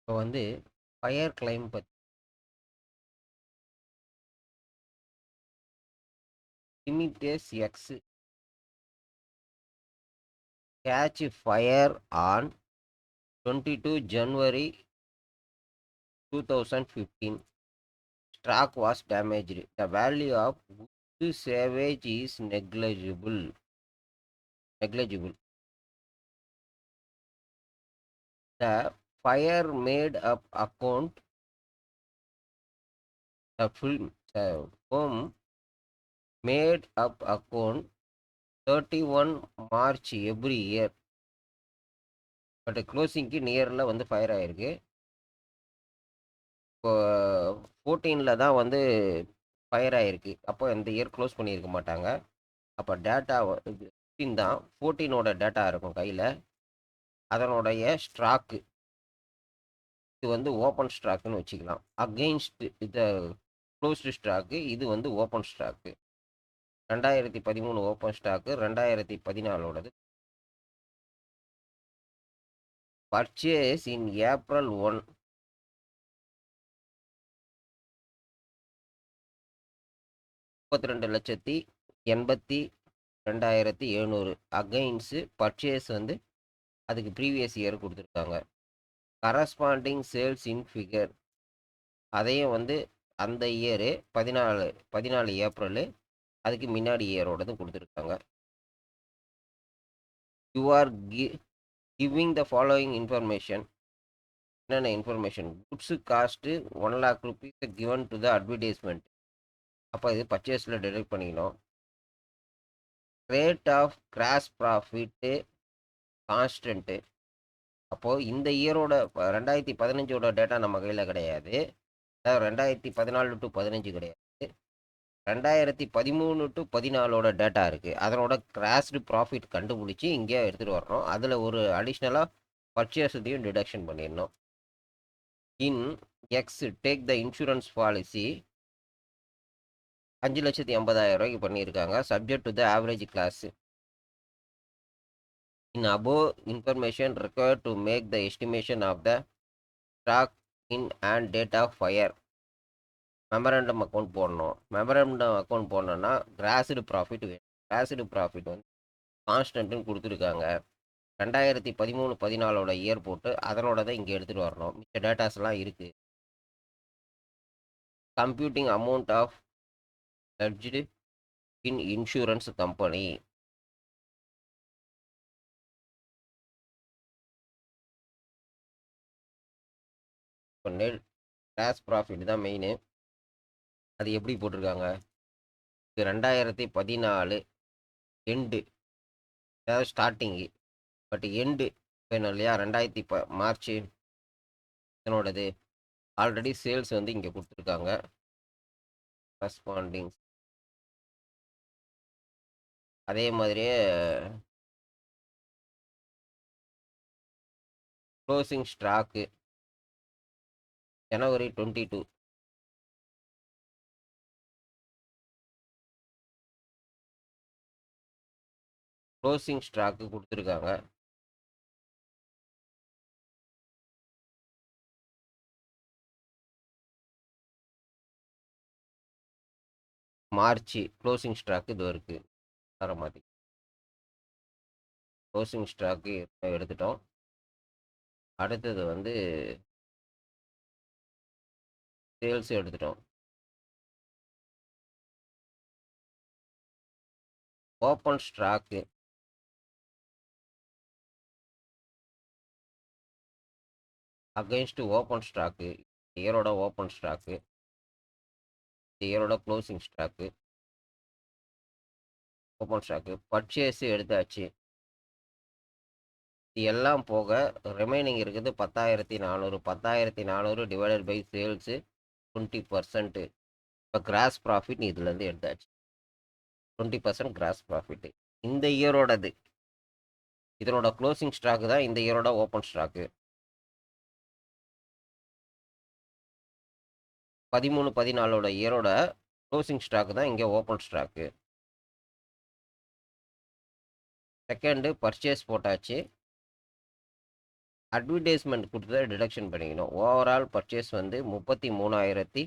இப்போ வந்து fire claim பத்தி இமிட்டேஸ் X catch fire on 22 January 2015. Stock was damaged. The value of wood salvage is negligible. The fire made up account the firm made up account 31 March every year. But க்ளோசிங்க்கு நியரில் வந்து fire ஆகிருக்கு. இப்போ 14ல் தான் வந்து fire ஆகிருக்கு. அப்போ இந்த year close பண்ணியிருக்க மாட்டாங்க. அப்போ டேட்டா 15 தான் 14ஓட டேட்டா இருக்கும் கையில். அதனுடைய ஸ்டாக்கு இது வந்து ஓப்பன் ஸ்டாக்குன்னு வச்சுக்கலாம். அகெயின்ஸ்ட் இதை க்ளோஸ்டு ஸ்டாக்கு இது வந்து ஓப்பன் ஸ்டாக்கு. 2013 ஓப்பன் ஸ்டாக்கு, 2014ஓடது. Purchase in April 1 32,82,700 against purchase வந்து அதுக்கு ப்ரீவியஸ் இயர் கொடுத்துருக்காங்க. கரஸ்பாண்டிங் சேல்ஸ் இன் ஃபிகர் அதையும் வந்து அந்த இயரு 14 ஏப்ரலு அதுக்கு முன்னாடி இயரோடதும் கொடுத்துருக்காங்க. You are giving the following information. என்னென்ன information? Goods cost 1 lakh rupees given to the advertisement. அப்போ இது பர்ச்சேஸில் டிடெக்ட் பண்ணிக்கணும். Rate of gross profit constant. அப்போது இந்த இயரோட 2015ஓட டேட்டா நம்ம கையில் கிடையாது. அதாவது 2014 டு 15 கிடையாது. 2013 டு 14ஓட டேட்டா இருக்குது. அதனோட கிராஸ்டு ப்ராஃபிட் கண்டுபிடிச்சி இங்கே எடுத்துகிட்டு வரணும். அதில் ஒரு அடிஷ்னலாக பர்ச்சேஸையும் டிடக்ஷன் பண்ணிடணும். In X take the insurance policy 5,80,000 பண்ணியிருக்காங்க. Subject to the average clause. In above information required to make the estimation of the stock in and date of fire. Memorandum account போடணும். மெமரண்டம் அக்கௌண்ட் போடணுன்னா crossed profit வேணும். Crossed profit வந்து கான்ஸ்டன்ட்னு கொடுத்துருக்காங்க. 2013-14ஓட year போட்டு அதனோட தான் இங்கே எடுத்துகிட்டு வரணும். மிச்ச டேட்டாஸ்லாம் இருக்குது. Computing amount of lodged in insurance company. இப்போ நெட் கிராஸ் ப்ராஃபிட் தான் மெயின். அது எப்படி போட்டிருக்காங்க? இது 2014 எண்டு, அதாவது ஸ்டார்டிங்கு, பட் எண்டு வேணும் இல்லையா? மார்ச் இதனோடது ஆல்ரெடி சேல்ஸ் வந்து இங்கே கொடுத்துருக்காங்க. கரஸ்பாண்டிங் அதே மாதிரியே closing stock January 22. Closing stock கொடுத்துருக்காங்க. மார்ச் க்ளோசிங் ஸ்டாக்கு இது இருக்குது. வர மாதிரி க்ளோசிங் ஸ்டாக்கு எடுத்துட்டோம். அடுத்தது வந்து சேல்ஸ் எடுத்துட்டோம். Open stock against open stock. இயரோட ஓப்பன் ஸ்டாக்கு, இயரோட closing stock. Open stock purchase எடுத்தாச்சு. இது எல்லாம் போக ரிமைனிங் இருக்குது 10,400. 10,400 டிவைடட் பை சேல்ஸு 20%. இப்போ கிராஸ் ப்ராஃபிட் இதுலேருந்து எடுத்தாச்சு. 20% கிராஸ் ப்ராஃபிட்டு இந்த இயரோடது. இதனோட க்ளோசிங் ஸ்டாக்கு தான் இந்த இயரோட ஓப்பன் ஸ்டாக்கு. 13-14ஓட இயரோட க்ளோசிங் ஸ்டாக்கு தான் இங்கே ஓப்பன் ஸ்டாக்கு. செகண்டு பர்ச்சேஸ் போட்டாச்சு. அட்வர்டைஸ்மெண்ட் கொடுத்தத டிடக்ஷன் பண்ணிக்கணும். ஓவரால் பர்ச்சேஸ் வந்து 33,000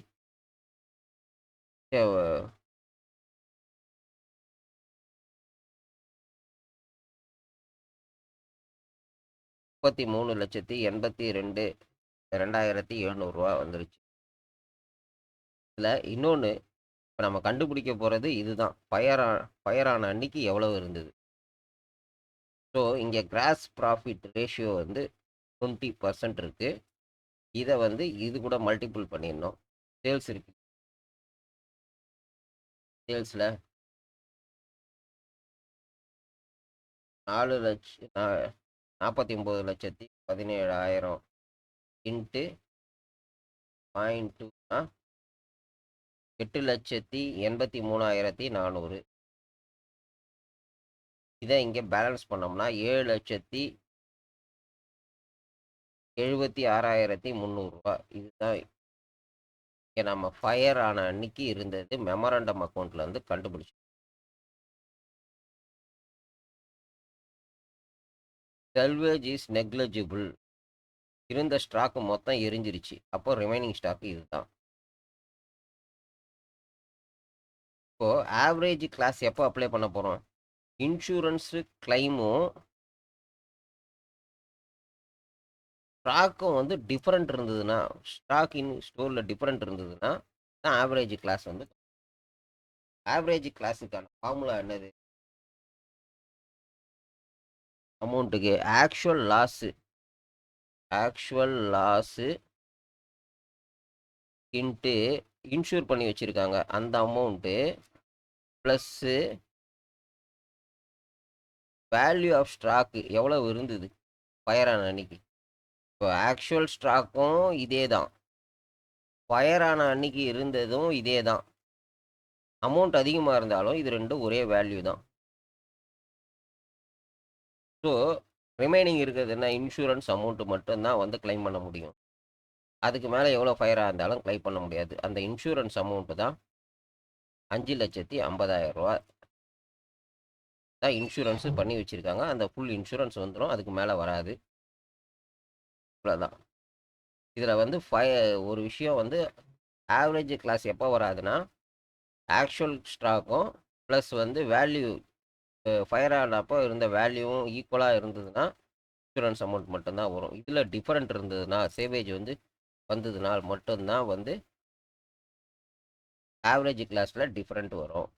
33,82,2700 வந்துருச்சு. இதில இன்னொன்னு இப்ப நம்ம கண்டுபிடிக்க போறது இதுதான். ஃபயர் ஆன அன்னைக்கு எவ்வளவு இருந்தது? ஸோ, இங்க கிராஸ் ப்ராஃபிட் ரேஷியோ வந்து 20% இருக்கு. இத வந்து இது கூட மல்டிபிள் பண்ணிடணும். சேல்ஸ் இருக்கு. சேல்ஸ்ல 49,17,000 இன்ட்டு 0.2னா 8,83,400. இத இங்க பேலன்ஸ் பண்ணோம்னா 7,76,300. இதுதான் இங்க நம்ம ஃபயர் ஆன அன்னைக்கு இருந்தது மெமரண்டம் அக்கவுண்ட்ல இருந்து கண்டுபிடிச்சோம். Selvedge is negligible. இருந்த ஸ்டாக் மொத்தம் எரிஞ்சிருச்சு. அப்போ ரிமைனிங் ஸ்டாக் இதுதான். இப்போ ஆவரேஜ் கிளாஸ் எப்போ அப்ளை பண்ண போறோம்? இன்சூரன்ஸ் கிளைமும் ஸ்டாக்கும் வந்து டிஃபரெண்ட் இருந்ததுன்னா, ஸ்டாக் இன் ஸ்டோர்ல டிஃபரெண்ட் இருந்ததுன்னா தான் ஆவரேஜ் கிளாஸ் வந்து ஆவரேஜ் கிளாஸுக்கான ஃபார்முலா என்னது? அமௌண்ட்டுக்கு ஆக்சுவல் லாஸு இன்ட்டு இன்சூர் பண்ணி வச்சிருக்காங்க அந்த amount plus value of stock எவ்வளவு இருந்தது ஃபயர் ஆன அன்னைக்கு. இப்போ ஆக்சுவல் ஸ்டாக்கும் இதே தான், ஃபயர் ஆன அன்னைக்கு இருந்ததும் இதே தான். அமௌண்ட் அதிகமாக இருந்தாலும் இது ரெண்டும் ஒரே வேல்யூ தான். ஸோ ரிமைனிங் இருக்கிறது என்ன? இன்சூரன்ஸ் அமௌண்ட்டு மட்டும்தான் வந்து கிளைம் பண்ண முடியும். அதுக்கு மேலே எவ்வளோ ஃபயராக இருந்தாலும் கிளைம் பண்ண முடியாது. அந்த இன்சூரன்ஸ் அமௌண்ட்டு தான் 5,50,000 தான் இன்சூரன்ஸு பண்ணி வச்சுருக்காங்க. அந்த ஃபுல் இன்சூரன்ஸ் வந்துடும், அதுக்கு மேலே வராது. இவ்வளோதான். இதில் வந்து ஒரு விஷயம் வந்து ஆவரேஜ் கிளாஸ் எப்போ வராதுன்னா, ஆக்சுவல் ஸ்டாக்கும் ப்ளஸ் வந்து வேல்யூ ஃபயர் ஆனப்போ இருந்த வேல்யூவும் ஈக்குவலாக இருந்ததுன்னா இன்சூரன்ஸ் அமௌண்ட் மட்டும்தான் வரும். இதில் டிஃபரெண்ட் இருந்ததுன்னா, சேவேஜ் வந்து வந்ததுனால் மட்டும்தான் வந்து ஆவரேஜ் கிளாஸில் டிஃபரெண்ட் வரும்.